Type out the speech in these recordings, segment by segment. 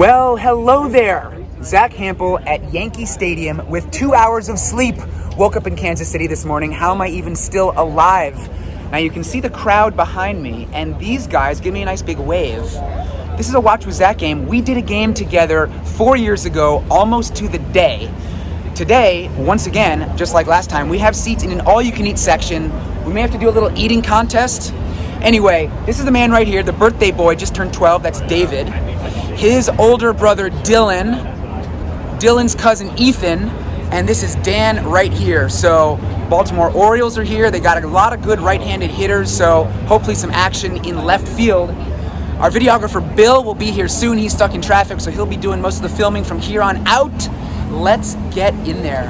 Well, hello there. Zack Hample at Yankee Stadium with 2 hours of sleep. Woke up in Kansas City this morning. How am I even still alive? Now you can see the crowd behind me, and these guys give me a nice big wave. This is a Watch with Zack game. We did a game together 4 years ago, almost to the day. Today, once again, just like last time, we have seats in an all-you-can-eat section. We may have to do a little eating contest. Anyway, this is the man right here, the birthday boy, just turned 12. That's David. His older brother, Dylan. Dylan's cousin, Ethan. And this is Dan right here. So Baltimore Orioles are here. They got a lot of good right-handed hitters, so hopefully some action in left field. Our videographer, Bill, will be here soon. He's stuck in traffic, so he'll be doing most of the filming from here on out. Let's get in there.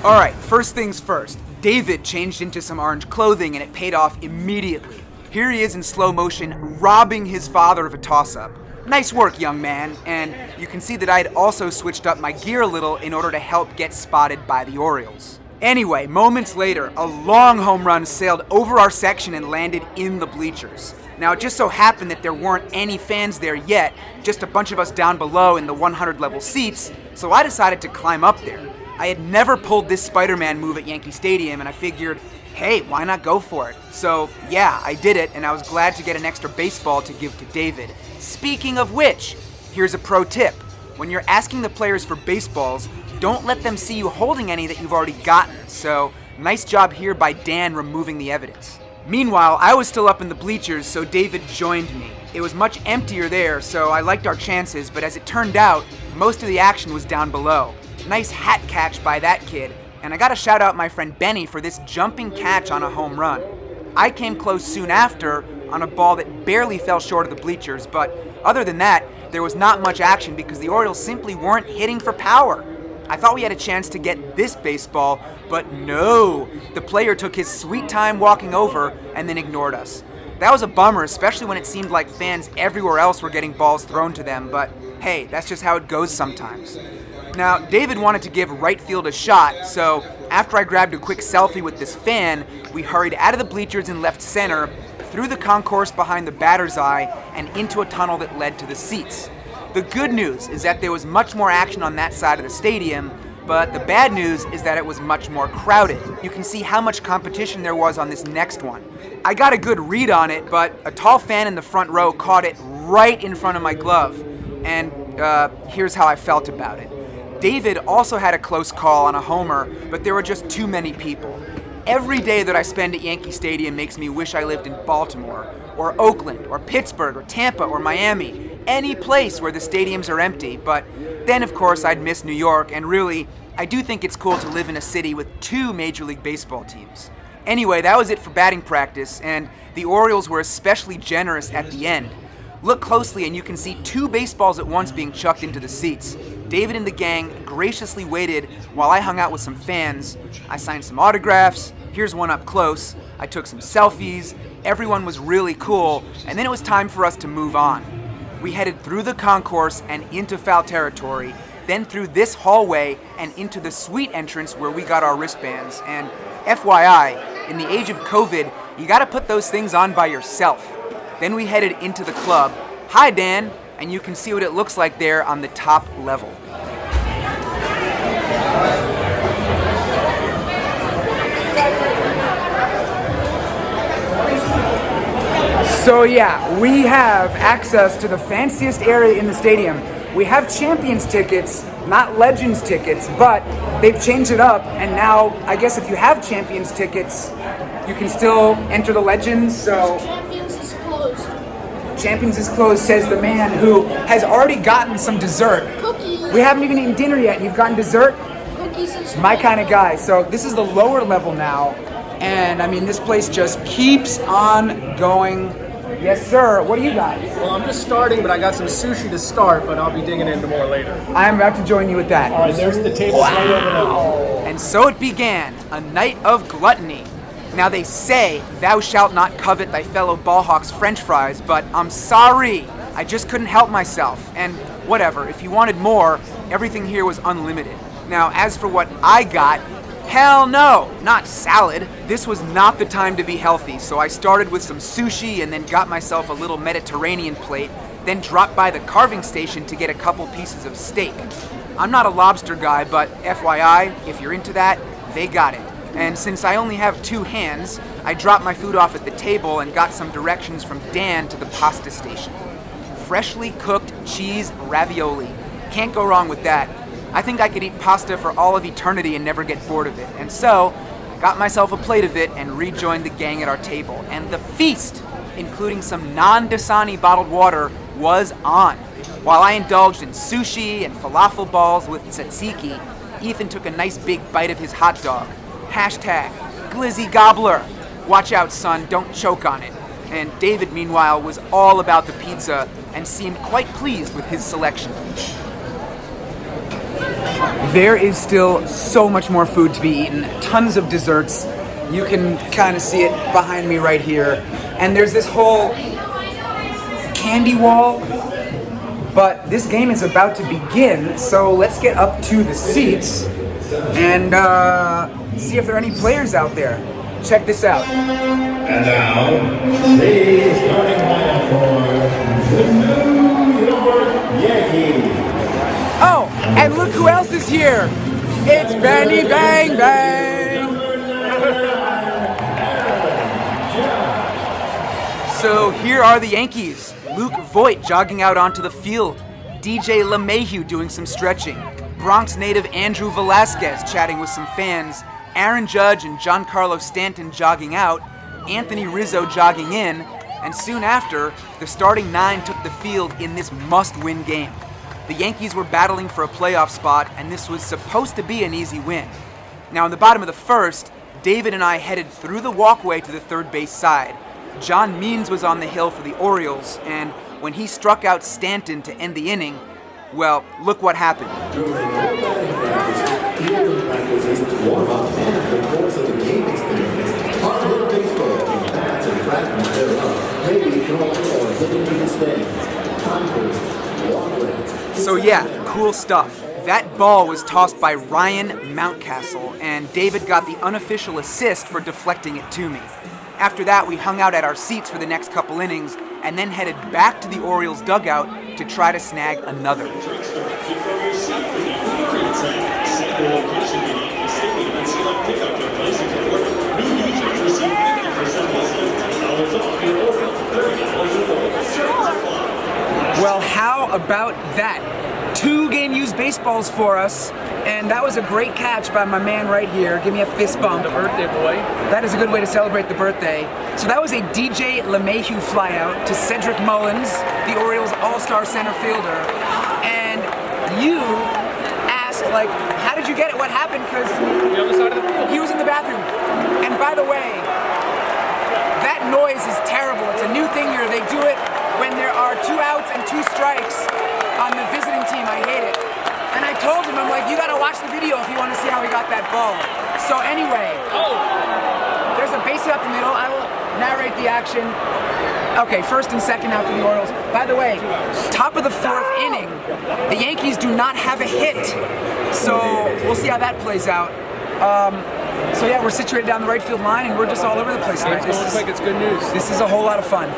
All right, first things first. David changed into some orange clothing, and it paid off immediately. Here he is in slow motion, robbing his father of a toss-up. Nice work, young man, and you can see that I had also switched up my gear a little in order to help get spotted by the Orioles. Anyway, moments later, a long home run sailed over our section and landed in the bleachers. Now, it just so happened that there weren't any fans there yet, just a bunch of us down below in the 100 level seats, so I decided to climb up there. I had never pulled this Spider-Man move at Yankee Stadium, and I figured, hey, why not go for it? So, yeah, I did it, and I was glad to get an extra baseball to give to David. Speaking of which, here's a pro tip. When you're asking the players for baseballs, don't let them see you holding any that you've already gotten. So, nice job here by Dan removing the evidence. Meanwhile, I was still up in the bleachers, so David joined me. It was much emptier there, so I liked our chances, but as it turned out, most of the action was down below. Nice hat catch by that kid, and I gotta shout out my friend Benny for this jumping catch on a home run. I came close soon after on a ball that barely fell short of the bleachers, but other than that, there was not much action because the Orioles simply weren't hitting for power. I thought we had a chance to get this baseball, but no. The player took his sweet time walking over and then ignored us. That was a bummer, especially when it seemed like fans everywhere else were getting balls thrown to them, but hey, that's just how it goes sometimes. Now, David wanted to give right field a shot, so after I grabbed a quick selfie with this fan, we hurried out of the bleachers in left center, through the concourse behind the batter's eye, and into a tunnel that led to the seats. The good news is that there was much more action on that side of the stadium, but the bad news is that it was much more crowded. You can see how much competition there was on this next one. I got a good read on it, but a tall fan in the front row caught it right in front of my glove, and here's how I felt about it. David also had a close call on a homer, but there were just too many people. Every day that I spend at Yankee Stadium makes me wish I lived in Baltimore, or Oakland, or Pittsburgh, or Tampa, or Miami, any place where the stadiums are empty, but then of course I'd miss New York, and really, I do think it's cool to live in a city with 2 Major League Baseball teams. Anyway, that was it for batting practice, and the Orioles were especially generous at the end. Look closely and you can see 2 baseballs at once being chucked into the seats. David and the gang graciously waited while I hung out with some fans. I signed some autographs. Here's one up close. I took some selfies. Everyone was really cool, and then it was time for us to move on. We headed through the concourse and into foul territory, then through this hallway and into the suite entrance where we got our wristbands. And FYI, in the age of COVID, you gotta put those things on by yourself. Then we headed into the club. Hi, Dan, and you can see what it looks like there on the top level. So yeah, we have access to the fanciest area in the stadium. We have Champions tickets, not Legends tickets, but they've changed it up, and now I guess if you have Champions tickets, you can still enter the Legends, so... Champions is closed, says the man who has already gotten some dessert. Cookies. We haven't even eaten dinner yet, and you've gotten dessert? Cookies and My kind of guy. So this is the lower level now, and I mean, this place just keeps on going. Yes, sir. What do you got? Well, I'm just starting, but I got some sushi to start, but I'll be digging into more later. I am about to join you with that. All right, there's the tables right over there. And so it began, a night of gluttony. Now they say, thou shalt not covet thy fellow ballhawk's french fries, but I'm sorry, I just couldn't help myself. And whatever, if you wanted more, everything here was unlimited. Now, as for what I got, hell no, not salad. This was not the time to be healthy, so I started with some sushi and then got myself a little Mediterranean plate. then dropped by the carving station to get a couple pieces of steak. I'm not a lobster guy, but FYI, if you're into that, they got it. And since I only have 2 hands, I dropped my food off at the table and got some directions from Dan to the pasta station. Freshly cooked cheese ravioli. Can't go wrong with that. I think I could eat pasta for all of eternity and never get bored of it. And so, got myself a plate of it and rejoined the gang at our table. And the feast, including some non-Dasani bottled water, was on. While I indulged in sushi and falafel balls with tzatziki, Ethan took a nice big bite of his hot dog. Hashtag Glizzy Gobbler. Watch out, son, don't choke on it. And David, meanwhile, was all about the pizza and seemed quite pleased with his selection. There is still so much more food to be eaten, tons of desserts. You can kind of see it behind me right here. And there's this whole candy wall, but this game is about to begin, so let's get up to the seats and see if there are any players out there. Check this out. And now, the starting lineup for the New York Yankees. Oh, and look who else is here. It's Benny Bang Bang. So here are the Yankees. Luke Voigt jogging out onto the field. DJ LeMahieu doing some stretching. Bronx native Andrew Velasquez chatting with some fans. Aaron Judge and Giancarlo Stanton jogging out. Anthony Rizzo jogging in. And soon after, the starting 9 took the field in this must-win game. The Yankees were battling for a playoff spot, and this was supposed to be an easy win. Now, in the bottom of the first, David and I headed through the walkway to the third base side. John Means was on the hill for the Orioles, and when he struck out Stanton to end the inning, well, look what happened. So yeah, cool stuff. That ball was tossed by Ryan Mountcastle, and David got the unofficial assist for deflecting it to me. After that, we hung out at our seats for the next couple innings, and then headed back to the Orioles dugout to try to snag another. Well, how about that? 2 game-used baseballs for us, and that was a great catch by my man right here. Give me a fist bump. The birthday boy. That is a good way to celebrate the birthday. So that was a DJ LeMahieu flyout to Cedric Mullins, the Orioles all-star center fielder. And you asked, like, how did you get it? What happened? Because he was in the bathroom. And by the way, that noise is terrible. It's a new thing here. They do it when there are 2 outs and 2 strikes on the visiting team. I hate it. And I told him, I'm like, you gotta watch the video if you want to see how he got that ball. So anyway, there's a base hit up the middle. I will narrate the action. Okay, first and second out for the Orioles. By the way, top of the 4th inning, the Yankees do not have a hit. So we'll see how that plays out. So yeah, we're situated down the right field line, and we're just all over the place tonight. It's quick, it's good news. This is a whole lot of fun.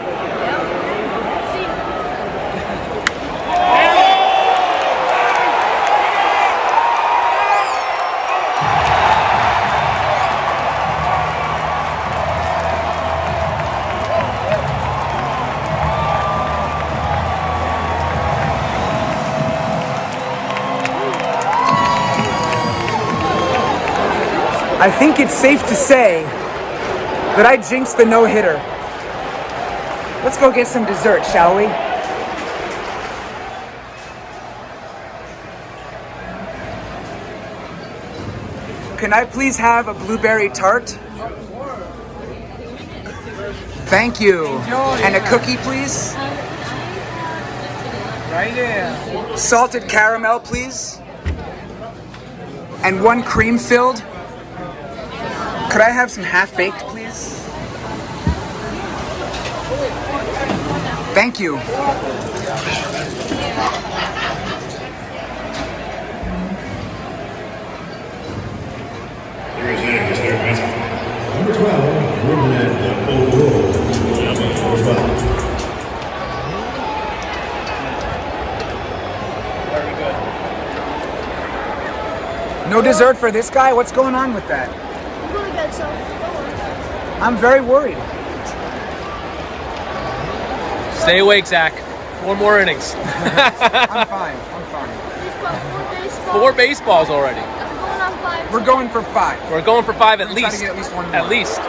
I think it's safe to say that I jinxed the no-hitter. Let's go get some dessert, shall we? Can I please have a blueberry tart? Thank you. And a cookie, please? Right there. Salted caramel, please? And 1 cream-filled? Could I have some half-baked, please? Thank you. Here's Yankees third baseman. Number 12, Ruben O'Rourke. No dessert for this guy? What's going on with that? I'm gonna get some. Don't worry. I'm very worried. Stay awake, Zach. 4 more innings. I'm fine. We've got 4 baseballs. 4 baseballs already. I'm going on 5. We're going for 5. We're going for 5 at We're trying least. to get at least one more. At least.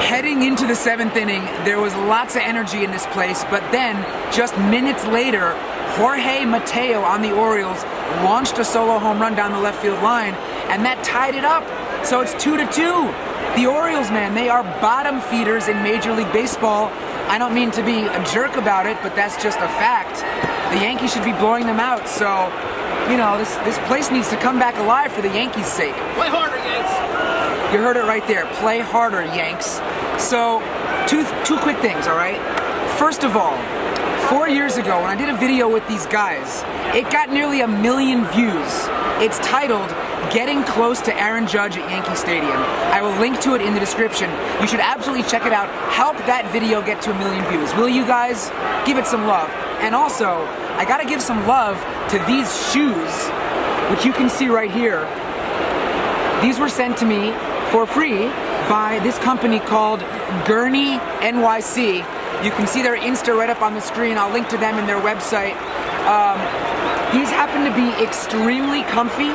Heading into the 7th inning, there was lots of energy in this place, but then, just minutes later, Jorge Mateo on the Orioles launched a solo home run down the left field line, and that tied it up. So it's 2-2. The Orioles, man, they are bottom feeders in Major League Baseball. I don't mean to be a jerk about it, but that's just a fact. The Yankees should be blowing them out, so, you know, this place needs to come back alive for the Yankees' sake. Play harder, Yanks. You heard it right there. Play harder, Yanks. So, two quick things, all right? First of all, 4 years ago, when I did a video with these guys, it got nearly 1 million views. It's titled, Getting Close to Aaron Judge at Yankee Stadium. I will link to it in the description. You should absolutely check it out. Help that video get to 1 million views. Will you guys? Give it some love. And also, I gotta give some love to these shoes, which you can see right here. These were sent to me for free by this company called Gurney NYC. You can see their Insta right up on the screen. I'll link to them and their website. These happen to be extremely comfy,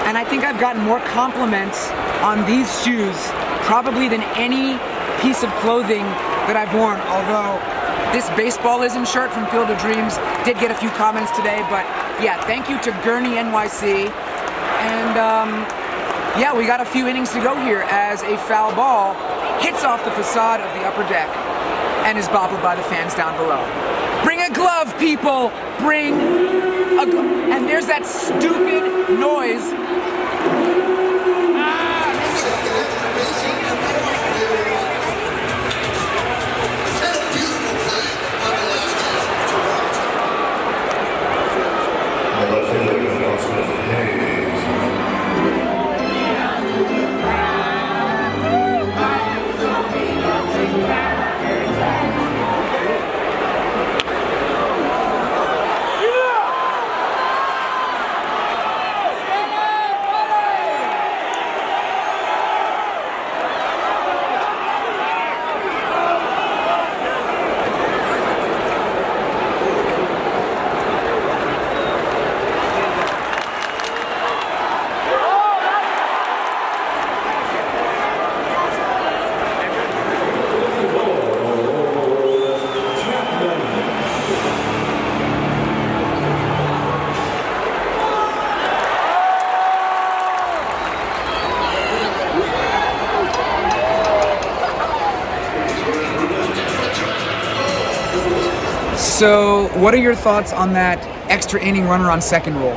and I think I've gotten more compliments on these shoes probably than any piece of clothing that I've worn. Although this baseballism shirt from Field of Dreams did get a few comments today, but yeah, thank you to Gurney NYC. And yeah, we got a few innings to go here as a foul ball hits off the facade of the upper deck and is bobbled by the fans down below. Bring a glove, people! Bring a glove. And there's that stupid noise. So, what are your thoughts on that extra inning runner on second rule?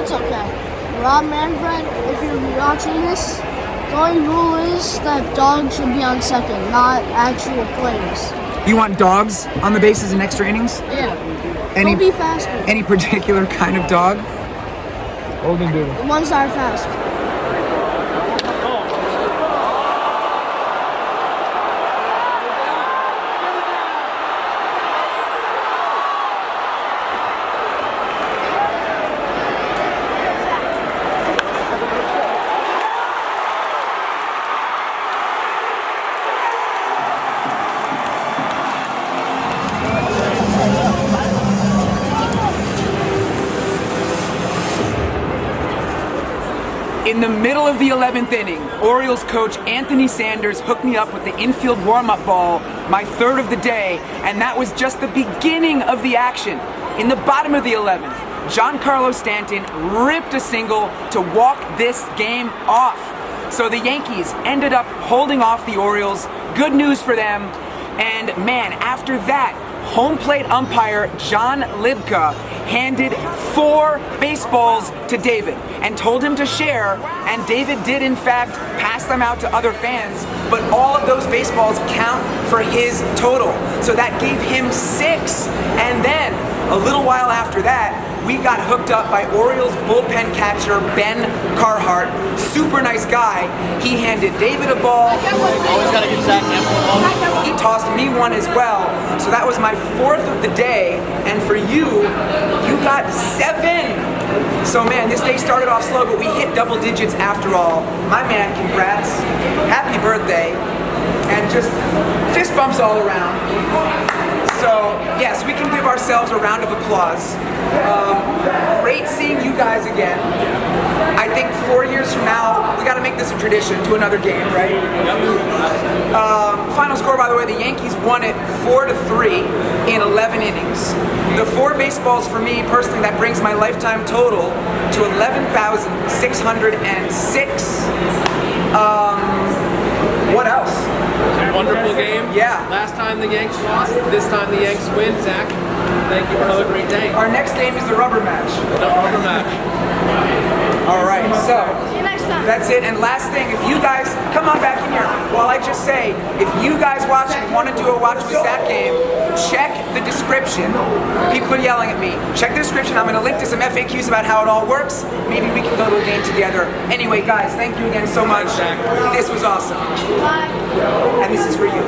It's okay. Rob Manfred, if you're watching this, the only rule is that dogs should be on second, not actual players. You want dogs on the bases in extra innings? Yeah. Any, Don't be faster. any particular kind of dog? The ones that are fast. In the middle of the 11th inning, Orioles coach Anthony Sanders hooked me up with the infield warm-up ball, my third of the day, and that was just the beginning of the action. In the bottom of the 11th, Giancarlo Stanton ripped a single to walk this game off. So the Yankees ended up holding off the Orioles. Good news for them. And man, after that, home plate umpire John Libka handed 4 baseballs to David and told him to share, and David did in fact pass them out to other fans, but all of those baseballs count for his total. So that gave him 6, and then a little while after that, we got hooked up by Orioles bullpen catcher Ben Carhart. Super nice guy. He handed David a ball. Always gotta give Zack Hample a ball. He tossed me one as well. So that was my 4th of the day. And for you, you got 7. So man, this day started off slow, but we hit double digits after all. My man, congrats. Happy birthday. And just fist bumps all around. So yes, we can give ourselves a round of applause. Great seeing you guys again. I think 4 years from now, we got to make this a tradition. Do another game, right? Final score, by the way, the Yankees won it 4-3 in 11 innings. The 4 baseballs for me personally, that brings my lifetime total to 11,606. What else? Wonderful game. Yeah. Last time the Yanks lost, this time the Yanks win. Zach, thank you for another great day. Our next game is the rubber match. The rubber match. All right, so See you next time. that's it. And last thing, if you guys come on back in here, while I just say, if you guys watching want to do a Watch with Zack game, check the description. People are yelling at me. Check the description. I'm going to link to some FAQs about how it all works. Maybe we can go to a game together. Anyway, guys, thank you again so much. This was awesome. Bye. And this is for you.